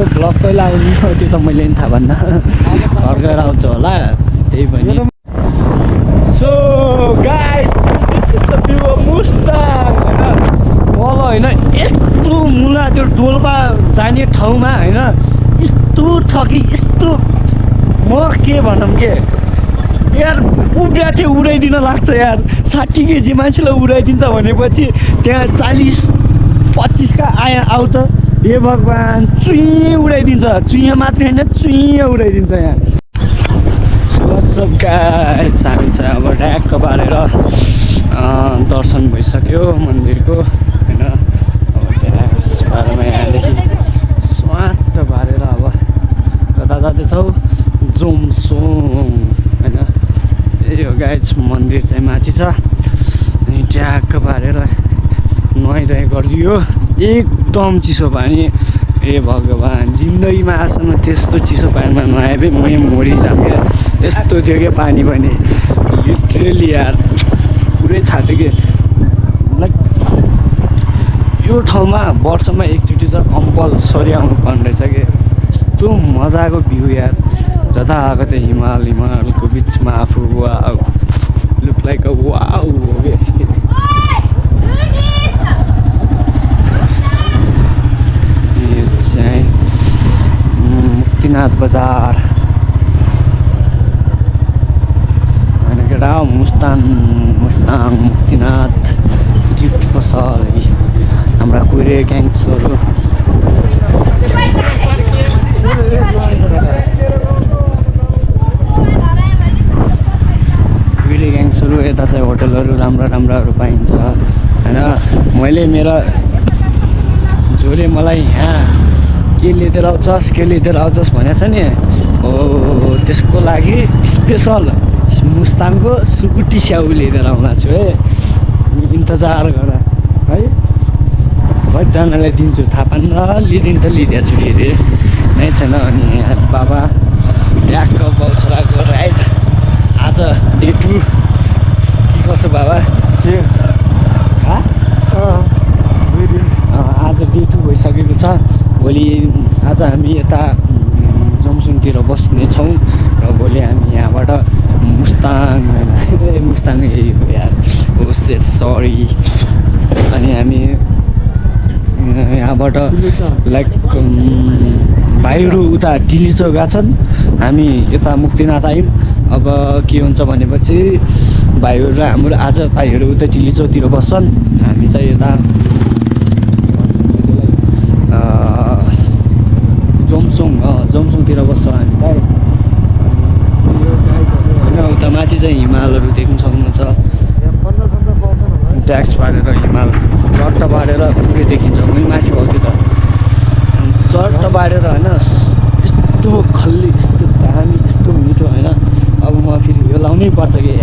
यो ब्लग पहिला आउनु त्यो त मैले नि थाहा भन्न घर गएर आउँछ होला त्यही पनि so guys this is the view of Mustang हैन तल हैन यस्तो मुला त्यो डोल्पा जाने ठाउँमा हैन यस्तो छ कि यस्तो म के भनौँ के यार उड्याथे उडाइदिन लाग्छ यार 60 केजी मान्छेलाई उडाइदिन्छ भनेपछि त्यहाँ 40-25 का आउ त हे भगवान् चुइँ उडाइदिन्छ चुइँ मात्रै होइन चुइँ उडाइदिन्छ यहाँ गाइस हामी चाहिँ अब ड्याक्क पारेर दर्शन भइसक्यो मन्दिरको होइन अब ड्याक्स पारेमा यहाँदेखि स्वाट पारेर अब कता जाँदैछौ जोमसोङ होइन त्यही हो गाइस मन्दिर चाहिँ माथि छ अनि ड्याक्क पारेर नुहाइधुवाइ गरिदियो एकदम चिसो पानी ए भगवान् जिन्दगीमा आजसम्म त्यस्तो चिसो पानीमा नुहाए पनि मै मरिजाम क्या यस्तो थियो क्या पानी पनि लिटरली यार पुरै छाट्यो कि लाइक यो ठाउँमा वर्षमा एकचोटि चाहिँ कम्पलसरी आउनु पर्ने रहेछ कि यस्तो मजाको भ्यू यार जता आएको चाहिँ हिमालको बिचमा आफू wow look like a wow हो कि मुक्तिनाथ बजार होइन केटा मुस्ताङ मुक्तिनाथ गिफ्ट पसल हाम्रा कुरे ग्याङ्ग्सहरू कुरे ग्याङ्ग्सहरू यता चाहिँ होटलहरू राम्राहरू पाइन्छ होइन मैले मेरो जसले मलाई यहाँ के लिएर आउँछस् भनेको छ नि हो त्यसको लागि स्पेसल मुस्ताङको सुकुटी स्याउ लिएर आउँदा छु है इन्तजार गर है कतिजनालाई दिन्छु थाहा पान्न लिदिनु त लिदिएको छु फेरि नै छैन अनि यहाँ बाबा ट्याक्क बाउछराको राइड आज डे 2 के गर्छ बाबा के आज डे 2 भइसकेको छ भोलि आज हामी यता जोमसोङतिर बस्नेछौँ र भोलि हामी यहाँबाट मुस्ताङ यही हो यार हो सेट सरी अनि हामी यहाँबाट लाइक भाइहरू उता डिलिचो गएका छन् हामी यता मुक्तिनाथ आयौँ अब के हुन्छ भनेपछि भाइहरू र हाम्रो आज भाइहरू उता डिलिचोतिर बस्छन् हामी चाहिँ यता जोमसोङतिर बस्छौँ हामी चाहिँ होइन उता माथि चाहिँ हिमालहरू देख्न सक्नुहुन्छ ट्याक्स पारेर हिमाल चट्ट पारेर पुरै देखिन्छ उहीँ माथि भयो त्यो त चट्ट पारेर होइन यस्तो खल्ली यस्तो दामी यस्तो मिठो होइन अब म फेरि यो लाउनै पर्छ कि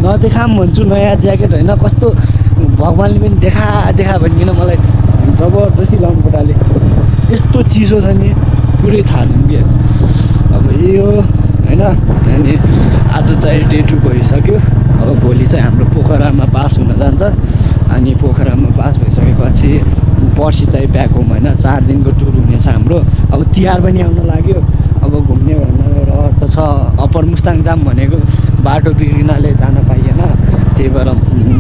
नदेखाम भन्छु नयाँ ज्याकेट होइन कस्तो भगवान्ले पनि देखा भनिकन मलाई जबरजस्ती लाउनु पर्यो यस्तो चिसो छ नि पुरै छाड्नु कि अब यो होइन अनि आज चाहिँ डे 2 भइसक्यो अब भोलि चाहिँ हाम्रो पोखरामा पास हुन जान्छ अनि पोखरामा पास भइसकेपछि पर्सि चाहिँ ब्याक होम होइन 4 दिनको टुर हुनेछ हाम्रो अब तिहार पनि आउन लाग्यो अब घुम्ने भन्ने रहर त छ अप्पर मुस्ताङ जाम भनेको बाटो बिग्रिनाले जान पाइएन त्यही भएर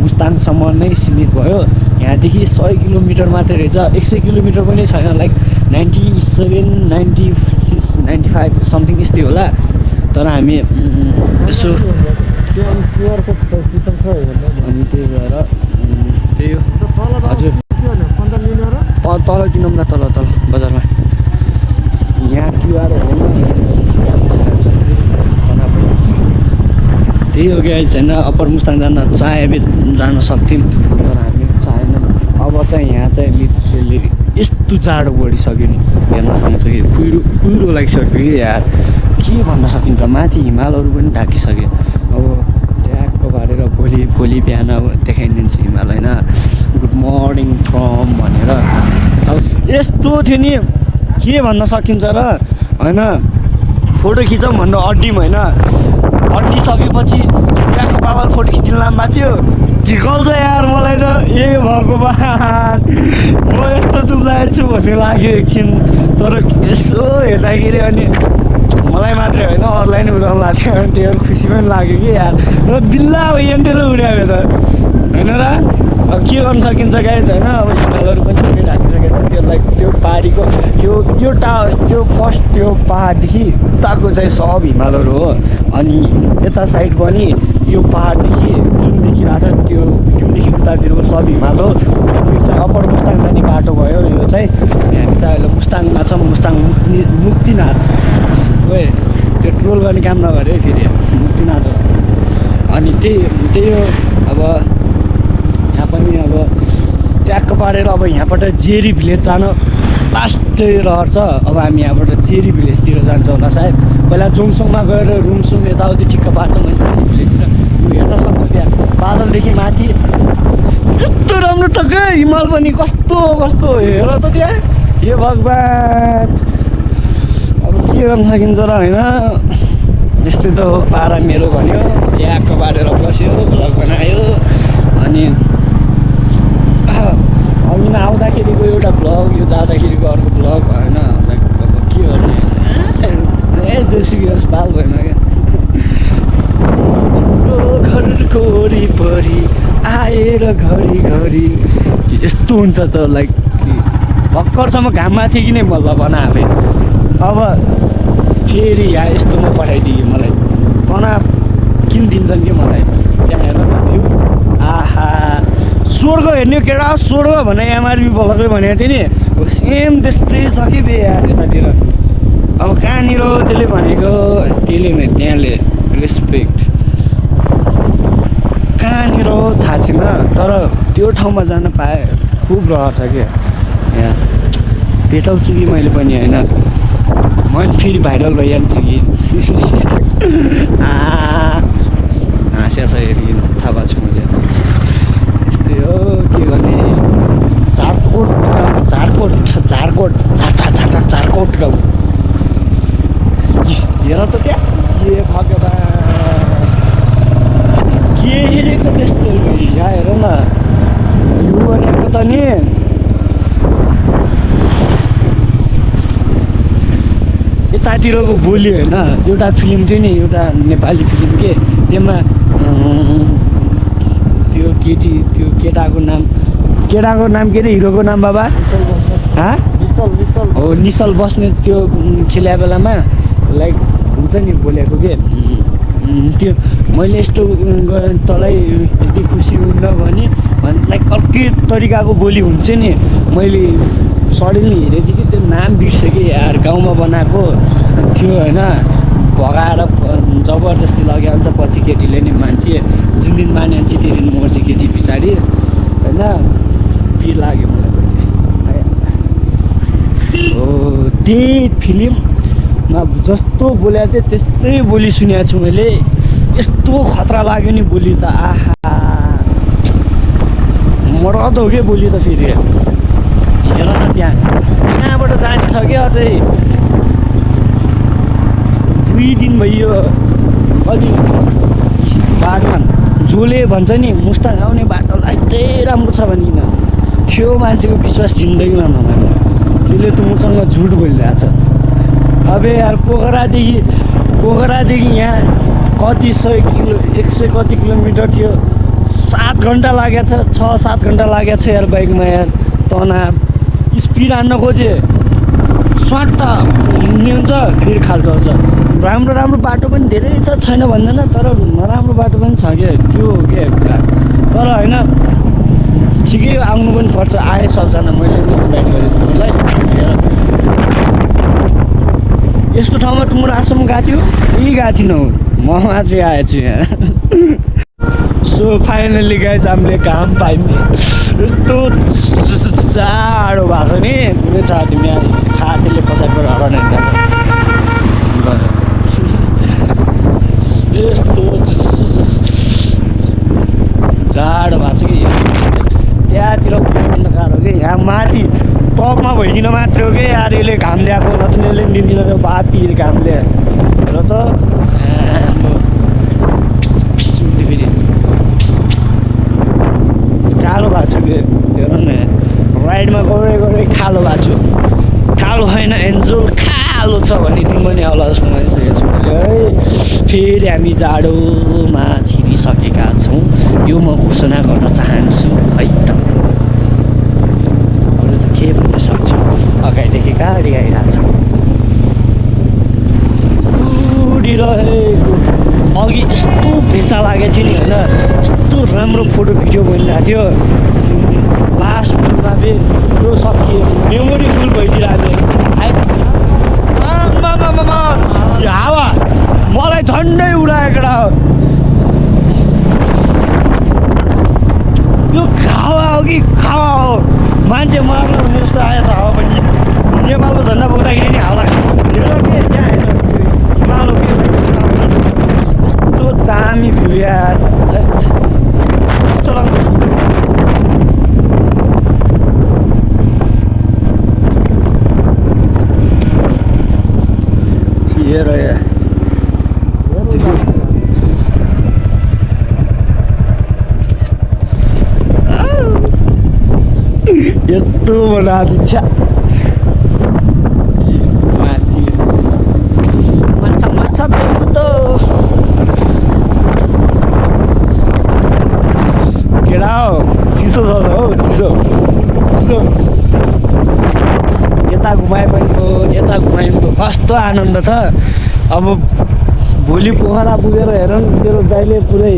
मुस्ताङसम्म नै सीमित भयो यहाँदेखि 100 किलोमिटर मात्रै रहेछ 100 किलोमिटर पनि छैन लाइक 97, 96, 95 समथिङ यस्तै होला तर हामी यसो अनि त्यही भएर त्यही हो हजुर तल किनौँ न तल बजारमा यहाँ क्युआर त्यही हो कि छैन अप्पर मुस्ताङ जान चाहे जान सक्थ्यौँ तर हामी चाहेनौँ अब चाहिँ यहाँ चाहिँ लिटरली यस्तो जाडो बढिसक्यो नि हेर्न सक्छ कि कुहिरो लागिसक्यो कि यार के भन्न सकिन्छ माथि हिमालहरू पनि ढाकिसक्यो अब ट्याक्क पारेर भोलि बिहान अब देखाइदिन्छु हिमाल होइन गुड मर्निङ फ्रम भनेर अब यस्तो थियो नि के भन्न सकिन्छ र होइन फोटो खिचौँ भनेर अड्डिम होइन अड्डिसकेपछि ट्याक्क बाबाले फोटो खिचिदिनु लानुभएको थियो झिकाउँछ यार मलाई त ए भगवान् म यस्तो दुब्लाएको छु भन्ने लाग्यो एकछिन तर यसो हेर्दाखेरि अनि मलाई मात्रै होइन अरूलाई नै उडाउनु भएको थियो अनि त्यो खुसी पनि लाग्यो कि यार र बिल्ला अब यहाँतिर उड्यायो त होइन र अब के गर्नु सकिन्छ गाइस होइन अब हिमालहरू पनि पुरै ढाकिसकेको छ त्यो लाइक त्यो पहाडीको यो फर्स्ट त्यो पहाडदेखि उताको चाहिँ सब हिमालहरू हो अनि यता साइड पनि यो पहाडदेखि जुन देखिरहेको छ त्योदेखि उतातिरको सब हिमाल हो यो चाहिँ अप्पर मुस्ताङ जाने बाटो भयो यो चाहिँ हामी चाहिँ अहिले मुस्ताङमा छ मुस्ताङ मुक्तिनाथ ओए त्यो ट्रोल गर्ने काम नगरे है फेरि मुक्तिनाथ हो अनि त्यही हो अब यहाँ पनि अब ट्याक्क पारेर अब यहाँबाट जेरी भिलेज जान लास्टै रहर छ अब हामी यहाँबाट जेरी भिलेजतिर जान्छौँ होला सायद पहिला जोङसोङमा गएर रुमसुम यताउति ठिक्क पार्छ मैले जेरी भिलेजतिर हेर्न सक्छु त्यहाँ बादलदेखि माथि यस्तो राम्रो छ क्या हिमाल पनि कस्तो कस्तो हेर त त्यहाँ हे भगवान् अब के गर्न सकिन्छ र होइन यस्तै त हो पारा मेरो भन्यो ट्याक्क पारेर बस्यो भ्लग बनायो अनि अघि आउँदाखेरिको एउटा भ्लग यो जाँदाखेरिको अर्को भ्लग होइन लाइक अब के गर्ने ए जेसुकै होस् बाल भएन क्या घरको वरिपरि आएर घरि यस्तो हुन्छ त लाइक भर्खरसम्म घाममा थियो कि नै मल्ल बनाए अब फेरि यहाँ यस्तोमा पठाइदियो मलाई बना किन दिन्छन् कि मलाई त्यहाँ हेर त भ्यू आहा स्वर्ग हेर्ने केटा स्वर्ग भने एमआरपी ब्लगै भनेको थिएँ नि सेम त्यस्तै छ कि बे यार यतातिर अब कहाँनिर त्यसले भनेको त्यसले नै त्यहाँले रेस्पेक्ट कहाँनिर थाहा छैन तर त्यो ठाउँमा जान पाएँ खुब रहर छ क्या यहाँ भेटाउँछु कि मैले पनि होइन मैले फेरि भाइरल भइहाल्छु कि हाँस्या छ हेरि थाहा भएको छु मैले यस्तै हो के गर्ने झारकोट गाउँ हेर त त्यहाँ के भगवान् के हेरेको त्यस्तो यहाँ हेर न भ्यू भनेको त नि यतातिरको बोली होइन एउटा फिल्म थियो नि एउटा नेपाली फिल्म के त्यसमा त्यो केटाको नाम के अरे हिरोको नाम बाबा हो निश्चल बस्ने त्यो खेल्या बेलामा लाइक हुन्छ नि बोलेको के त्यो मैले यस्तो तँलाई यति खुसी हुन्न भने लाइक अर्कै तरिकाको बोली हुन्छ नि मैले सडनली हेरेको थिएँ कि त्यो नाम बिर्सेँ कि यार गाउँमा बनाएको थियो होइन भगाएर जबरजस्ती लग्यो हुन्छ पछि केटीले नि मान्छे जुन दिन माने मान्छे त्यो दिन मर्छ केटी पछाडि होइन पिर लाग्यो मलाई हो त्यही फिल्ममा जस्तो बोलेको थिएँ त्यस्तै बोली सुनेको छु मैले यस्तो खतरा लाग्यो नि बोली त आहा मर्द हो क्या बोली त फेरि हेर न त्यहाँबाट जाने छ क्या अझै 2 दिन भइयो कति बागमान जोले भन्छ नि मुस्ताङ आउने बाटो लास्टै राम्रो छ भनिकन थियो मान्छेको विश्वास जिन्दगीमा नमाने त्यसले त मसँग झुट बोलिरहेछ अब यार पोखरादेखि यहाँ कति 100 कति किलोमिटर थियो 7 घन्टा लागेको छ 6-7 घन्टा लागेको छ यार बाइकमा यार तनाव स्पिड हान्न खोजे स्वाट हुने हुन्छ फेरि खाल्टो हुन्छ राम्रो बाटो पनि धेरै छ छैन भन्दैन तर नराम्रो बाटो पनि छ क्या त्यो हो क्या कुरा तर होइन ठिकै आउनु पनि पर्छ आए सबजना मैले इन्भाइट गरेको थिएँ मलाई यस्तो ठाउँमा तुमुर आश्रम गएको थियो यही गएको थिइनँ म मात्रै आएछु यहाँ सो फाइनल्ली गाइज हामीले घाम पाइने यस्तो जाडो भएको छ नि पुरै छ तिमी खातेले पछाडिबाट हराउने यस्तो जाडो भएको छ कि त्यहाँतिर अन्धकार हो कि यहाँ माथि टपमा भइकन मात्रै हो कि यार यसले घाम ल्याएको नत्र यसले दिन्थेन बाती घामले हेर त छ भन्ने दिन पनि आउला जस्तो मानिसकेको छु मैले है। फेरि हामी जाडोमा छिरिसकेका छौँ, यो म घोषणा गर्न चाहन्छु है त। अरू त के भन्न सक्छु, अगाडिदेखि गाडी आइरहेको छ उडिरहेको। अघि यस्तो भेचा लागेको थियो नि होइन, यस्तो राम्रो फोटो भिडियो बनिरहेको थियो। लास्ट फोटोमा फेरि यो सकियो, मेमोरी फुल भइदिरहेको थियो। यो हावा मलाई झन्डै उडाएको हो। यो हावा हो कि खावा हो, मान्छे मर्न हुने जस्तो आएछ हावा पनि। नेपालको झन्डा बोक्दाखेरि नि हावा हिमाल यस्तो दामी भ्यू यार, कस्तो लाग्छ। हेर यहाँ यस्तो बनाएको इच्छा माथि माछा माछा देऊ त केटा हो, चिसो छ हौ, चिसो चिसो। यता घुमाए पनि यता घुमाए पनि कस्तो आनन्द छ। अब भोलि पोखरा पुगेर हेर न, तेरो दाइले पुरै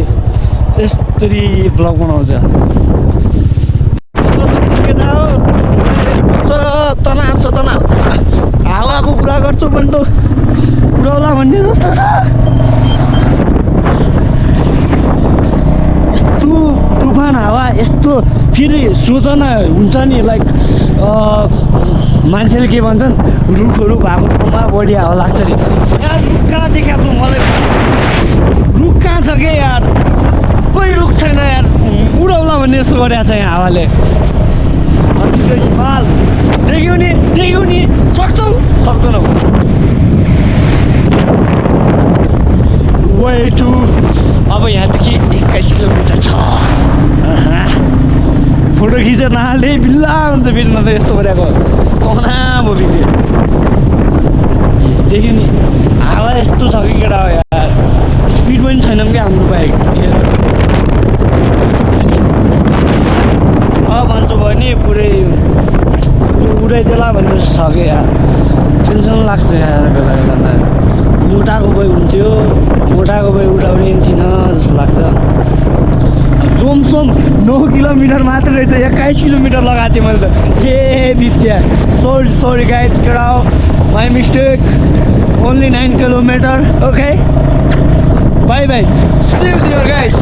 यस्तरी ब्लग बनाउँछ। तनाव छ तनाव, हावाको कुरा गर्छु भने त उडाउला भन्ने जस्तो छ। यस्तो तुफान हावा, यस्तो फेरि सोचना हुन्छ नि, लाइक मान्छेले के भन्छन्, रुखहरू भएको ठाउँमा बढी हावा लाग्छ नि। यार रुख कहाँ देखाएको छु मलाई, रुख कहाँ छ के यार, कोही रुख छैन यार, उडाउला भन्ने जस्तो गरेको छ यहाँ हावाले। हिमाल देख्यौ नि, सक्छौ सक्दैनौ। वे टु अब यहाँदेखि 21 किलोमिटर छ। फोटो खिचेर नहाले बिल्ला हुन्छ फेरि, न त यस्तो गरेको कना बोलिदियो। देख्यो नि हावा यस्तो छ कि केटा हो यार, स्पिड पनि छैन क्या हाम्रो बाइक। भन्छु भने पुरै उडाइदेला भन्ने छ कि यार, टेन्सन लाग्छ यार बेला बेलामा। मोटाको गइ हुन्थ्यो, मोटाको गइ उडाउने थिएन जस्तो लाग्छ। जोमसोम 9 किलोमिटर मात्रै रहेछ, 21 किलोमिटर लगाएको थिएँ मैले त। ए बित्या, सरी गाइज, केटा हो, my mistake, only 9 kilometre. Okay bye bye, see you there guys.